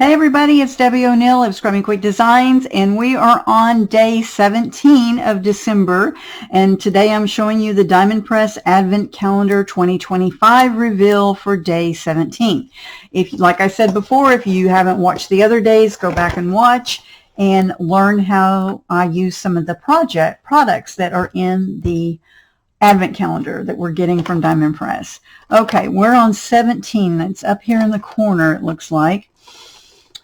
Hey everybody, it's Debbie O'Neill of Scrubbing Quick Designs, and we are on day 17 of December, and today I'm showing you the Diamond Press Advent Calendar 2025 reveal for day 17. Like I said before, if you haven't watched the other days, go back and watch and learn how I use some of the products that are in the Advent calendar that we're getting from Diamond Press. Okay, we're on 17. That's up here in the corner, it looks like.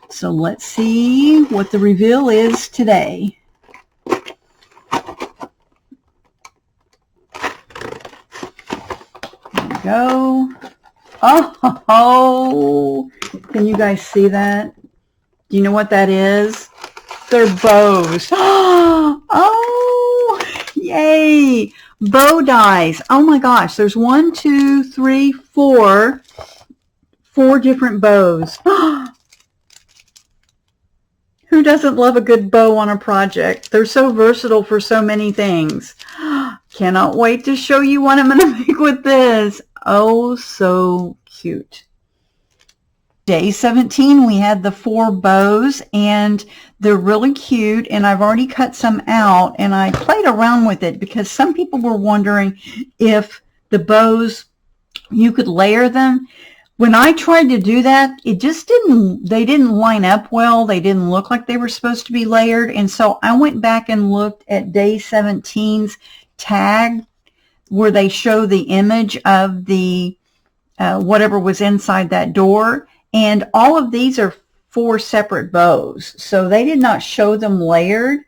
So let's see what the reveal is today. There we go. Oh, can you guys see that? Do you know what that is? They're bows. Oh, yay. Bow dies. Oh my gosh, there's 4 different bows. Who doesn't love a good bow on a project? They're so versatile for so many things. Cannot wait to show you what I'm going to make with this. Oh, so cute. Day 17, we had the 4 bows, and they're really cute, and I've already cut some out, and I played around with it because some people were wondering if the bows, you could layer them. When I tried to do that, they didn't line up well. They didn't look like they were supposed to be layered. And so I went back and looked at day 17's tag where they show the image of the whatever was inside that door. And all of these are 4 separate bows. So they did not show them layered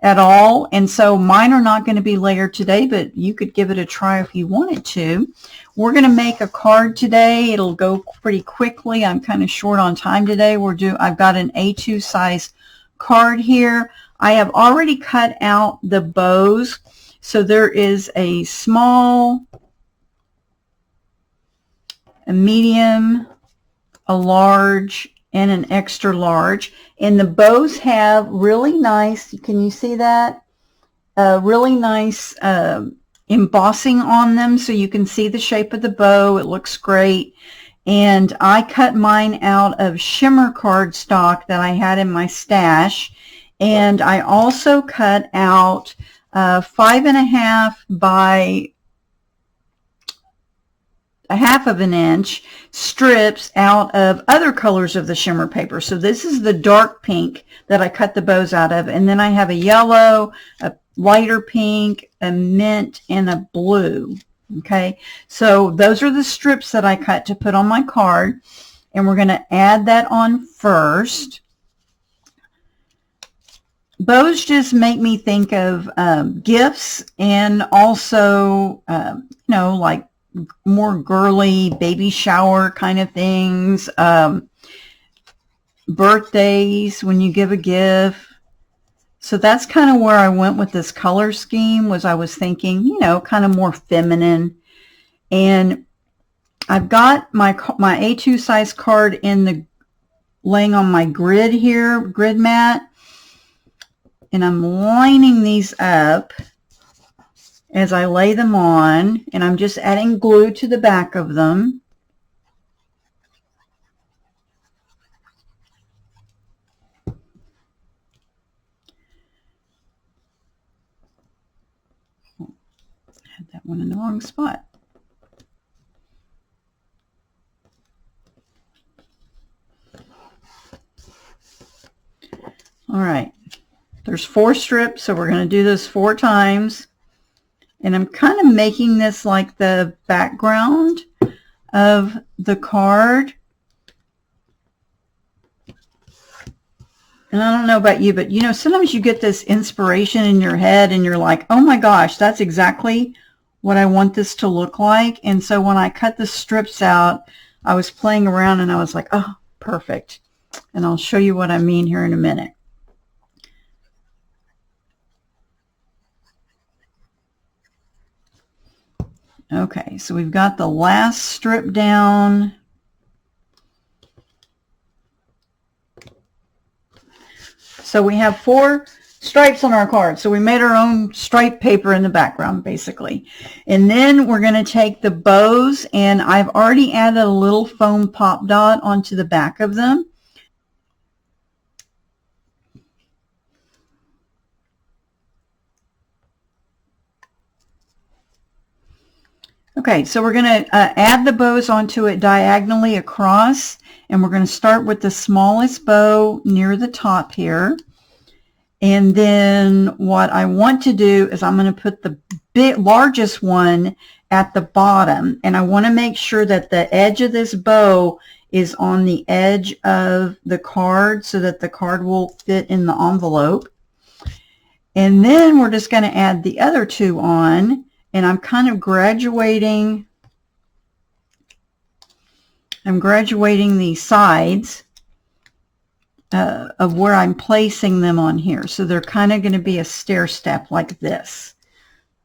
at all. And so mine are not going to be layered today, but you could give it a try if you wanted to. We're going to make a card today. It'll go pretty quickly. I'm kind of short on time today. I've got an A2 size card here. I have already cut out the bows. So there is a small, a medium, a large, and an extra large. And the bows have really nice, can you see that? Really nice embossing on them so you can see the shape of the bow. It looks great. And I cut mine out of shimmer cardstock that I had in my stash. And I also cut out 5.5 by 1/2 of an inch strips out of other colors of the shimmer paper. So this is the dark pink that I cut the bows out of, and then I have a yellow, a lighter pink, a mint, and a blue. Okay, so those are the strips that I cut to put on my card, and we're going to add that on first. Bows just make me think of gifts, and also like more girly baby shower kind of things, birthdays when you give a gift. So that's kind of where I went with this color scheme. I was thinking, kind of more feminine. And I've got my A2 size card laying on my grid here, grid mat, and I'm lining these up as I lay them on, and I'm just adding glue to the back of them. I had that one in the wrong spot. All right, there's 4 strips, so we're going to do this 4 times. And I'm kind of making this like the background of the card. And I don't know about you, but sometimes you get this inspiration in your head and you're like, oh my gosh, that's exactly what I want this to look like. And so when I cut the strips out, I was playing around and I was like, oh, perfect. And I'll show you what I mean here in a minute. Okay, so we've got the last strip down. So we have 4 stripes on our card. So we made our own stripe paper in the background, basically. And then we're going to take the bows, and I've already added a little foam pop dot onto the back of them. Okay, so we're going to add the bows onto it diagonally across, and we're going to start with the smallest bow near the top here. And then what I want to do is I'm going to put the largest one at the bottom, and I want to make sure that the edge of this bow is on the edge of the card so that the card will fit in the envelope. And then we're just going to add the other two on, and I'm kind of graduating. I'm graduating the sides of where I'm placing them on here. So they're kind of going to be a stair step like this.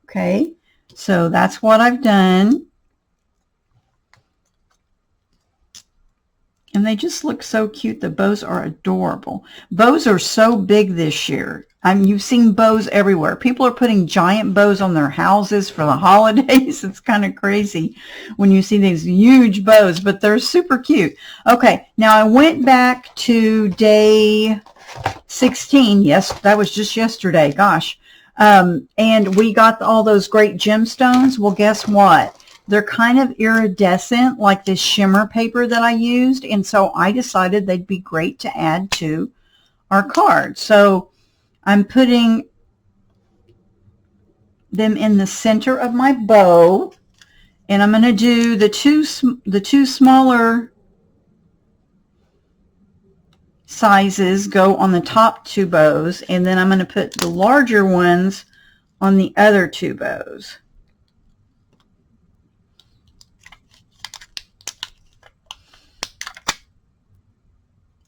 Okay, so that's what I've done. And they just look so cute. The bows are adorable. Bows are so big this year. You've seen bows everywhere. People are putting giant bows on their houses for the holidays. It's kind of crazy when you see these huge bows, but they're super cute. Okay, now I went back to day 16. Yes, that was just yesterday. Gosh. And we got all those great gemstones. Well, guess what? They're kind of iridescent, like this shimmer paper that I used, and so I decided they'd be great to add to our card. So I'm putting them in the center of my bow, and I'm going to do the two smaller sizes go on the top two bows, and then I'm going to put the larger ones on the other two bows.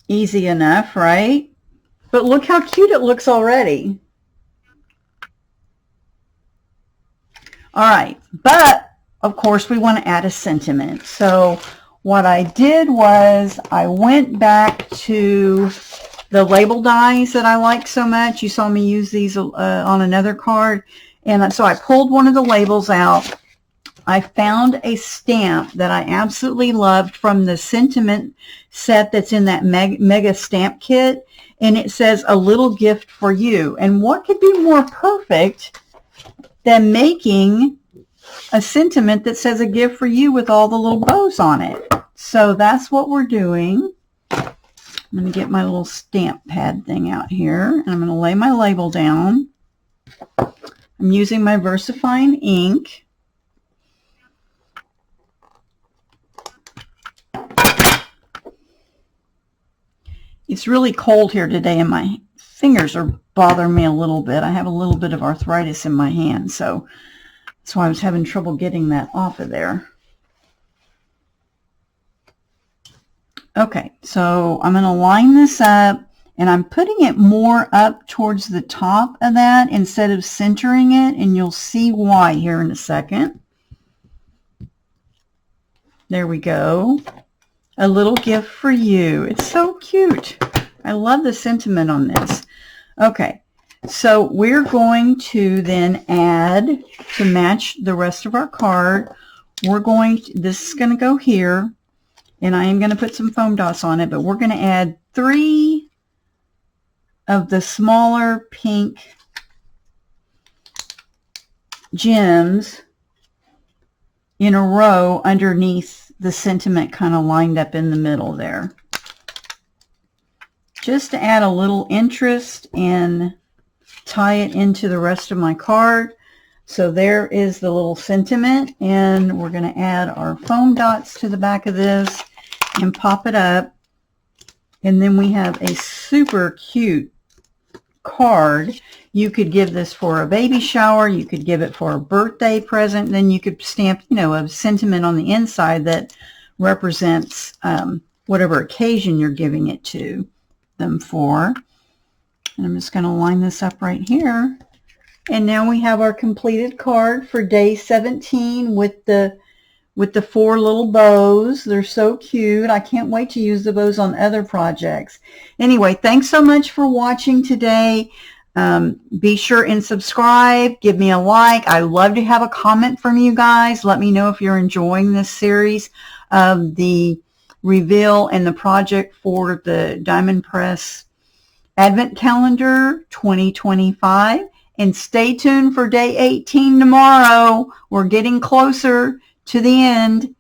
Easy enough, right? But look how cute it looks already. All right, but of course we want to add a sentiment. So what I did was I went back to the label dies that I like so much. You saw me use these on another card. And so I pulled one of the labels out. I found a stamp that I absolutely loved from the sentiment set that's in that mega stamp kit, and it says a little gift for you. And what could be more perfect than making a sentiment that says a gift for you with all the little bows on it? So that's what we're doing. I'm going to get my little stamp pad thing out here, and I'm going to lay my label down. I'm using my VersaFine ink. It's really cold here today, and my fingers are bothering me a little bit. I have a little bit of arthritis in my hand, so that's why I was having trouble getting that off of there. Okay, so I'm going to line this up, and I'm putting it more up towards the top of that instead of centering it, and you'll see why here in a second. There we go. A little gift for you. It's so cute. I love the sentiment on this. Okay, so we're going to then add, to match the rest of our card, this is going to go here, and I am going to put some foam dots on it, but we're going to add 3 of the smaller pink gems in a row underneath the sentiment, kind of lined up in the middle there, just to add a little interest and tie it into the rest of my card. So there is the little sentiment, and we're going to add our foam dots to the back of this and pop it up, and then we have a super cute card. You could give this for a baby shower, you could give it for a birthday present, then you could stamp, you know, a sentiment on the inside that represents whatever occasion you're giving it to them for. And I'm just going to line this up right here. And now we have our completed card for day 17 with the 4 little bows. They're so cute. I can't wait to use the bows on other projects. Anyway, thanks so much for watching today. Be sure and subscribe. Give me a like. I love to have a comment from you guys. Let me know if you're enjoying this series of the reveal and the project for the Diamond Press Advent Calendar 2025. And stay tuned for day 18 tomorrow. We're getting closer to the end.